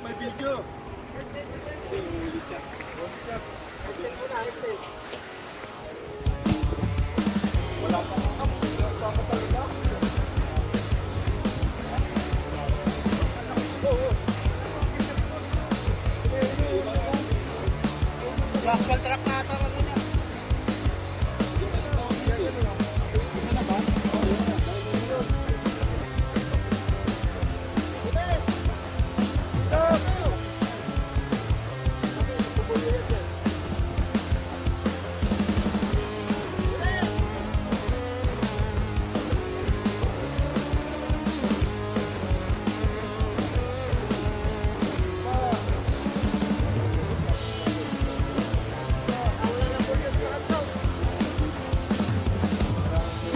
may video. Wala pa. Wala pa talaga. Actual truck na ata rin niya.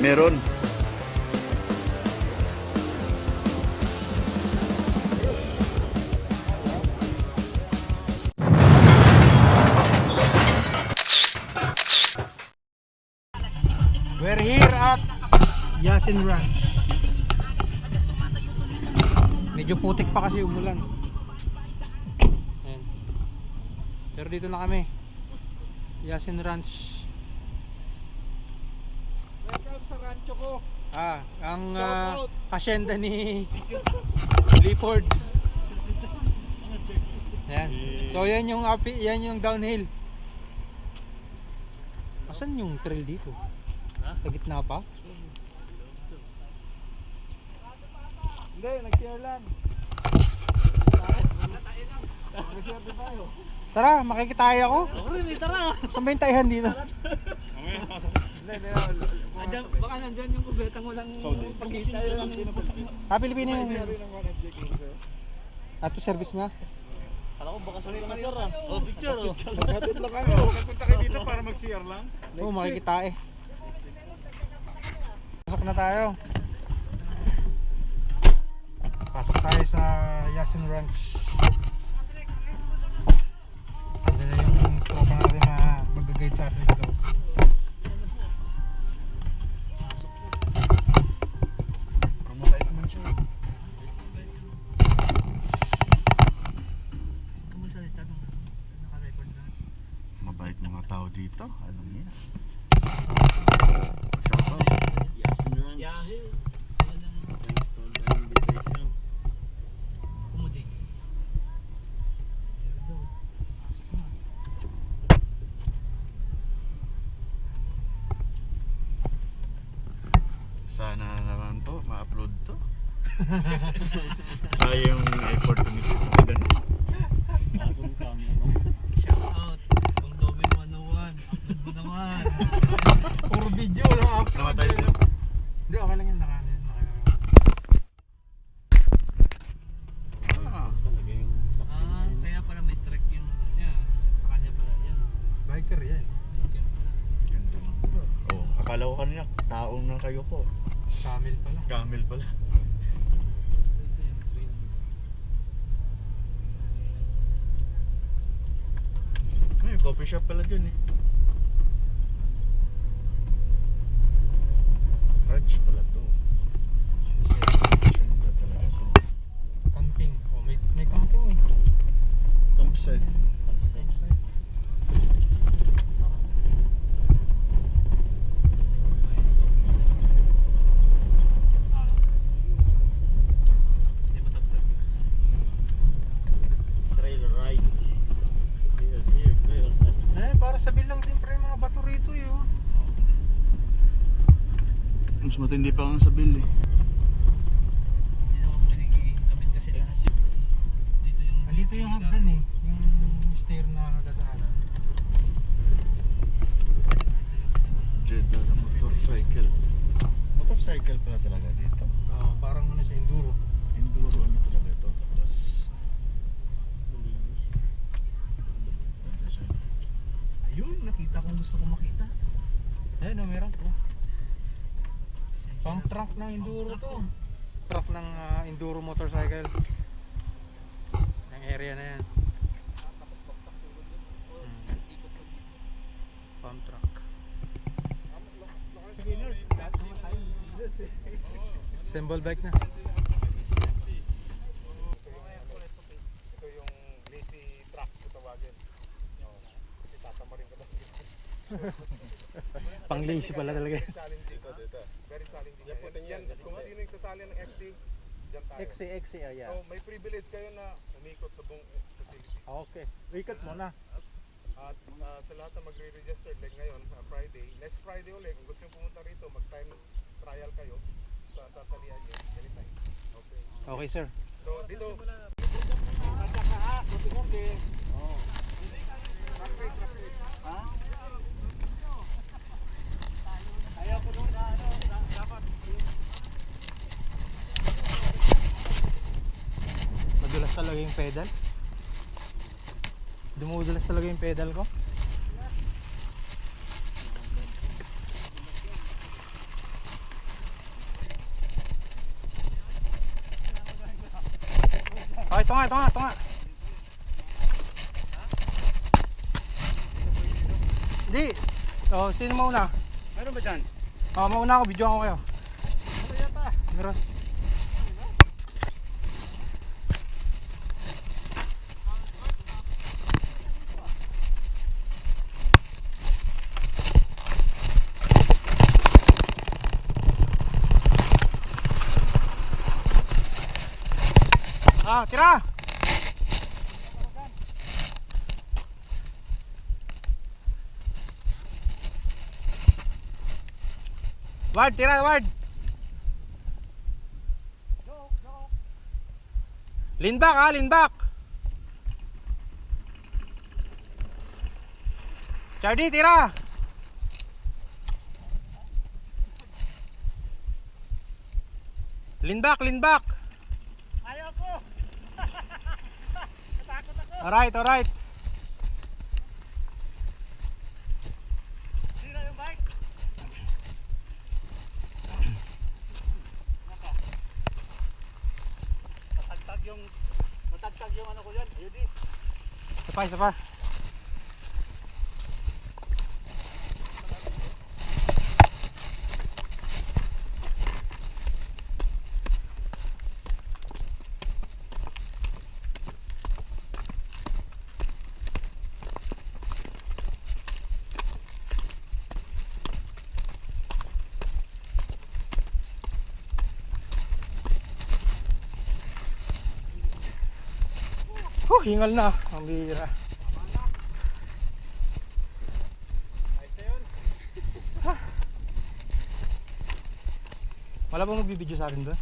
Meron. We're here at Yasin Ranch. Medyo putik pa kasi umulan. Ayan. Pero dito na kami. Yasin Ranch. Welcome sa rancho ko. Ang Shout out. hacienda ni Leaford. Ayan. So yan yung downhill. Asan yung trail dito? Sa gitna pa? Hindi, nag-share lang. Nag-share din tayo. Tara, makikitayo ako. Ako rin eh, tara! Saan ba yung tayahan dito? Hindi. Andyan, baka nandyan yung kubetang walang pagkita yung Pilipino yun. Nangyari ng 1FJ King. Ato service na. Alam ko baka sunod na sir ah. Oh, picture oh. Magkatid lang kayo. Nagpunta kayo dito para mag-CR lang. Oo, makikitae. Pasok na tayo. Pasok tayo sa Yasin Ranch. Ito na yung tropa natin na mag-guide sa atin dito. Mabait naman siya. Kumusalita nung naka-record na. Mabait mga tao dito. Alam niya. Yahoo! Thanks for the invitation. Kumudi. Sana naman po ma-upload to. Sayang yung effort ko nito. Ganun. Bagong camera. Shout out! Kung Dobin 101, upload mo naman. Puro video lang upload. Namatay dito. Hindi, okay lang yan. Talaga yung Kaya pala may track yung niya. Sa kanya pala yan. Biker yan. ganda ng lugar. Oh, akala ko kanina taong na kayo po. Camel pala. Camel pala. So ito yung train. May coffee shop pala dyan eh. Ranch pala to. Ganda talaga to. Camping. Oh, may camping eh. Campsite. Trail ride. Eh, para sabihin lang din pre mga bato rito eh. Oh. Mas matindi pa ang sabil eh. Hindi naman pinigiging kami kasi na dito yung Andito yung hagdan eh. Yung stair na dadaanan. Jeddah na motorcycle. Motorcycle pala talaga dito. Parang ano siya, enduro. Enduro ano talaga ito. Tapos malinis. ganda siya. Ayun, nakita kong gusto ko makita. Ayun, meron po. Pang trunk ng enduro to. Trunk ng enduro motorcycle. Yung area na yan. Pump truck. Symbol bike na. Pang lazy pala talaga. Challenging. Very challenging. Yan, kung sino yung sasali ng XC, dyan tayo. XC, ayan. So, may privilege kayo na umikot sa buong facility. Okay. Ikot mo na. At sa lahat na magre-register like ngayon, Friday, next Friday ulit, kung gusto nyo pumunta rito, mag-time trial kayo sa sasalihan nyo, anytime. Okay. Okay, sir. So, dito, Madulas talaga yung pedal. Dumudulas talaga yung pedal ko. Oh, ito nga. Hindi. Oh, sino mauna? Meron ba dyan? Oh, mauna ako, video ako kayo. Meron. Ah, tira! Ward, tira, Ward! Lean back ha, lean back! Chardy, tira! Lean back, lean back! Alright, alright. Sira yung bike? Matagtag yung ano ko yan. Ayun di. Isa pa. Hingal na, ang bihira. Wala bang magbibideo sa akin doon?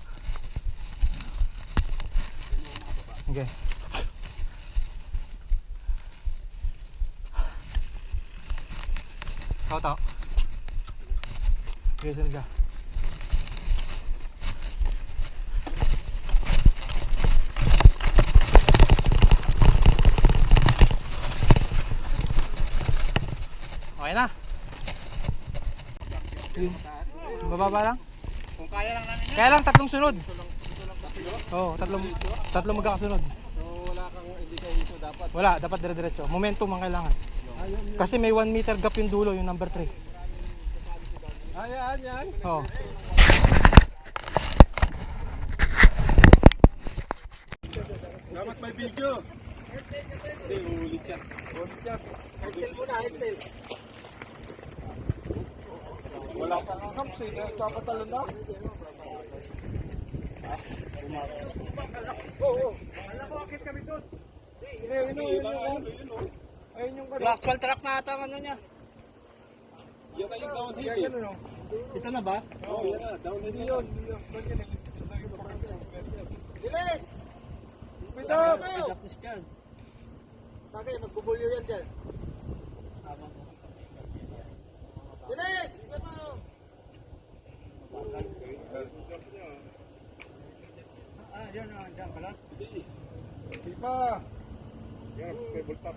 Okay. Tao. Okay, saan ka? Okay na. Bababa lang. Kung kaya lang namin yan. Kaya lang tatlong sunod. Oo, tatlong magkakasunod. so wala kang indicate dapat. Wala, dapat dire-diretso. Momentum ang kailangan. Kasi may 1 meter gap yung dulo, yung number 3. Yan. Oo. Dapat may video. Hindi, ulit yan. Headtail muna, headtail. Wala pa nga kamps eh, nagpapatalon na. Oo. Alam mo, akit kami doon. Hindi, yun. Ayun yung Yung actual track na ata ano niya. yan na yung downhill eh. Ito na ba? Oo, yan na, downhill yun. Bilis! Speed up! Tapos dyan. Bagay, magbubulyo yan dyan. Bilis! Yun na, dyan pala. Bilis! Hindi pa! Yan, tabletop.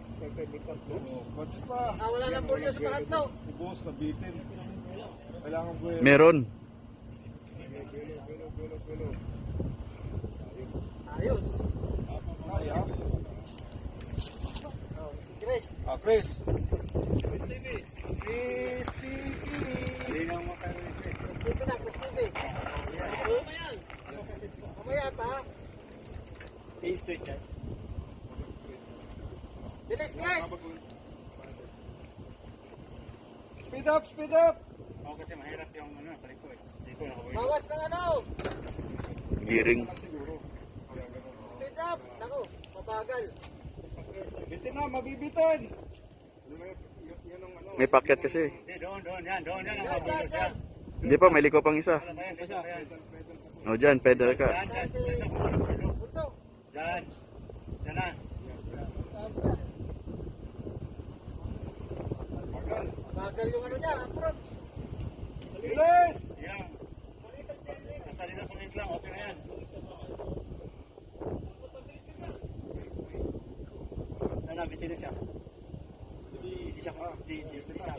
Pati pa! Wala nang bulyo sa mahatlo. Ubos, nabitin. Kailangan buhay. Meron. Buelo. Ayos. Kaya. Chris. Chris. Chris TV. Hindi na makaroon. Chris TV na, Chris TV. Mamaya pa. Straight yan. Bilis, Chris. Speed up, speed up! Oo, kasi mahirap yung ano, paliko eh. Dito nakawin. Bawas ng ano! Gearing. Siguro. Kaya ganun. Speed up! Naku, mabagal. Bitin na, mabibitin! Yun ang ano. May packet kasi. Hindi, doon, yan ang mabulo siya. Hindi pa, may liko pang isa. Ano ba yan, dito pa yan. O dyan, pedal ka. Dyan sa pulo. Bunso! Dyan. Dyan na. Magal. Mabagal yung ano niya, approach. Bilis! Yan. Basta dito sumit lang, okay na yan. Bitin na siya. Hindi siya, hindi siya.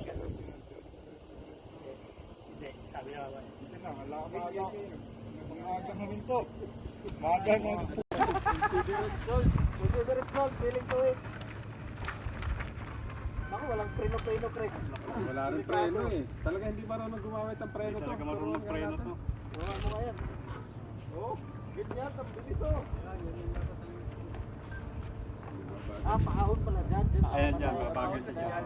Hindi, sabi niya ba? Bitin na, wala ka maaga. Maaga na rin to. Maaga na. Considerate gold, feeling to it. Naku, walang preno, pre. Wala rin preno eh. Talaga hindi marunong gumamit ng preno to. Talaga marunong preno to. Gawa mo nga yan. Oh, ganyan, bilis oh. Paahon pala dyan. Ayan dyan, babagal siya.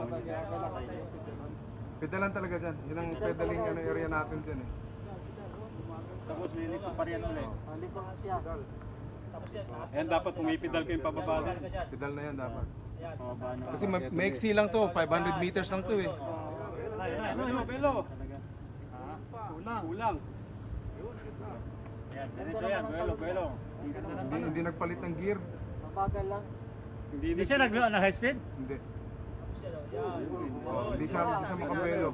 Pedalan talaga dyan. Yun ang pedaling ano, area natin dyan eh. Tapos liliko pa rin ulit. Halika nga siya. Ayan, dapat pumipidal ko yung pababa. Pedal na yan dapat. Pababa na. Kasi maiksi lang to, 500 meters lang to eh. Ano, Belo? Kulang. Ayan, diretso yan, Belo. Hindi nagpalit ng gear. Mabagal lang. Hindi siya nag high speed? Hindi. Hindi siya makapelo.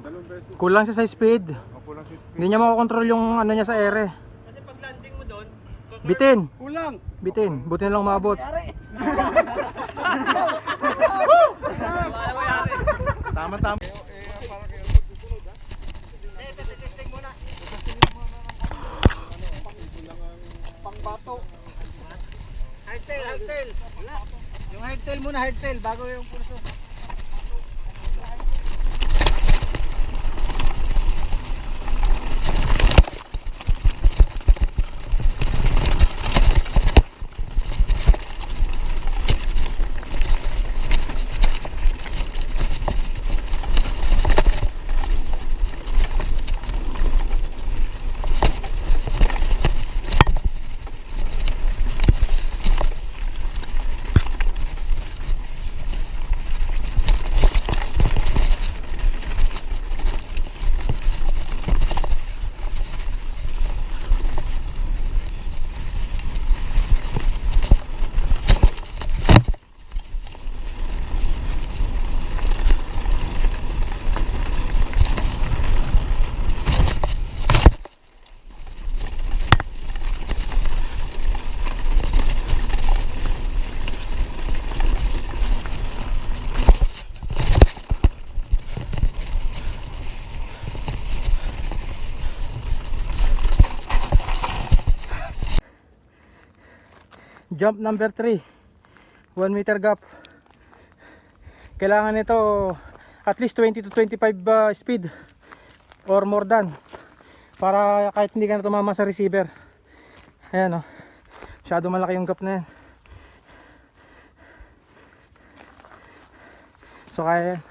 Kulang siya sa speed. Ako lang si speed. Hindi niya makokontrol yung ano niya sa ere. Kasi pag landing mo doon, Bitin! kulang. Bitin! Buti na lang umabot. Tama-tama. Testing muna. Pangbato. Hardtail. Yung hardtail muna, hardtail, bago yung pulso. Jump number 3. 1 meter gap. Kailangan nito at least 20 to 25 speed or more than para kahit hindi ka na tumama sa receiver. Ayan o. Masyado malaki yung gap na yan. So kaya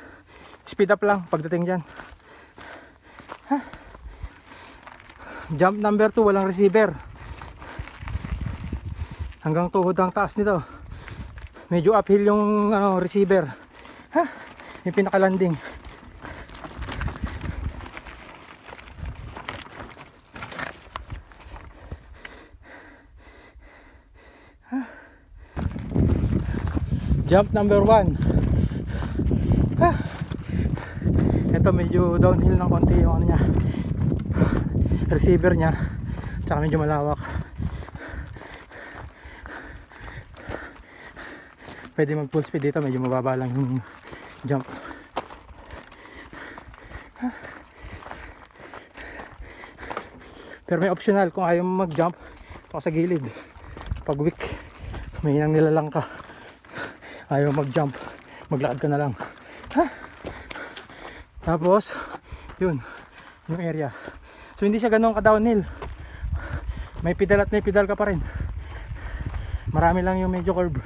speed up lang pagdating dyan. Jump number 2, walang receiver. Hanggang tuhod ang taas nito. Medyo uphill yung receiver. Yung pinaka-landing. Jump number 1. Ito medyo downhill ng konti yung ano niya, receiver niya, tsaka medyo malawak. Pwede mag full speed dito, medyo mababa lang yung jump. Pero may optional kung ayaw mo mag jump ito sa gilid. Pag weak, may nang nilalang ka, ayaw mag jump, maglakad ka na lang. Tapos yun yung area. So hindi siya ganun ka downhill, may pedal at may pedal ka pa rin. Marami lang yung medyo curve.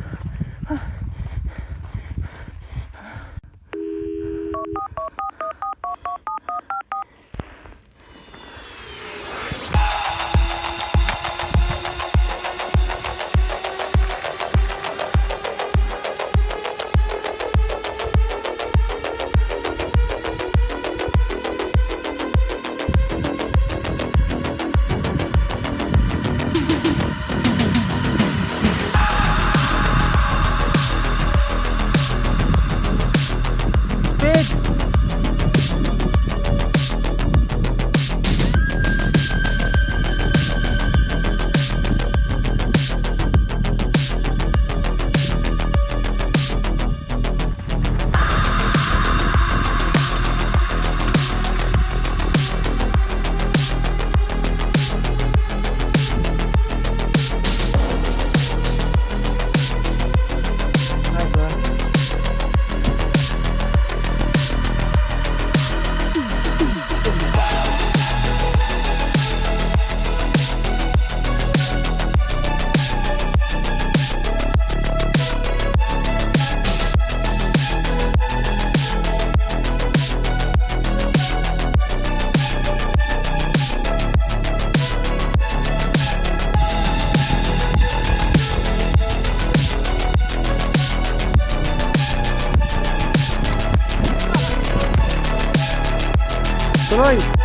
Tuloy.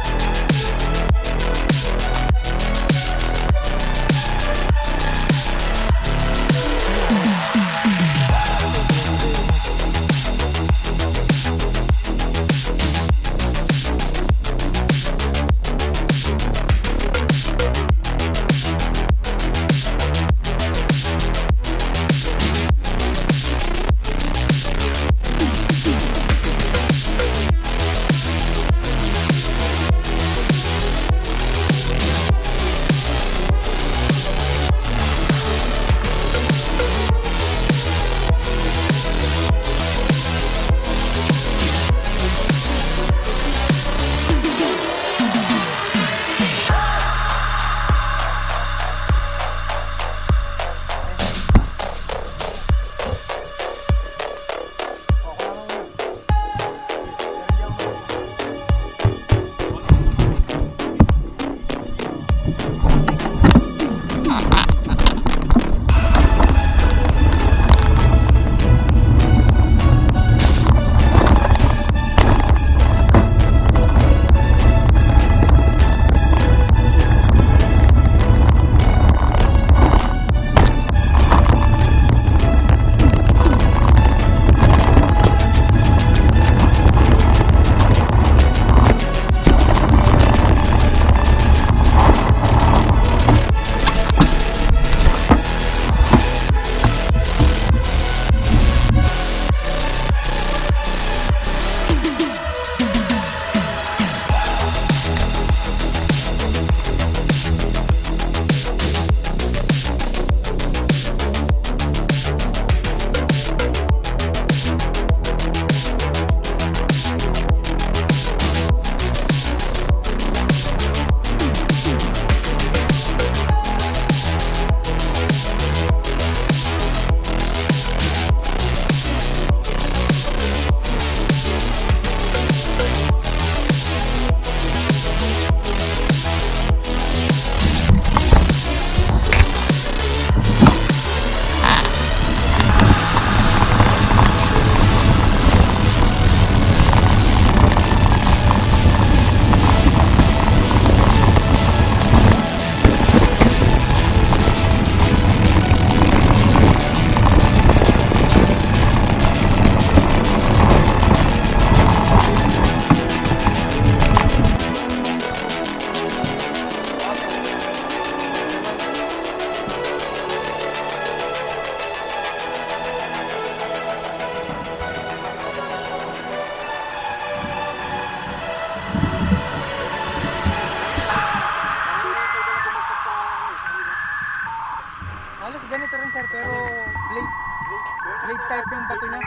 Halos ganito rin sir, pero blade type yung bato niya.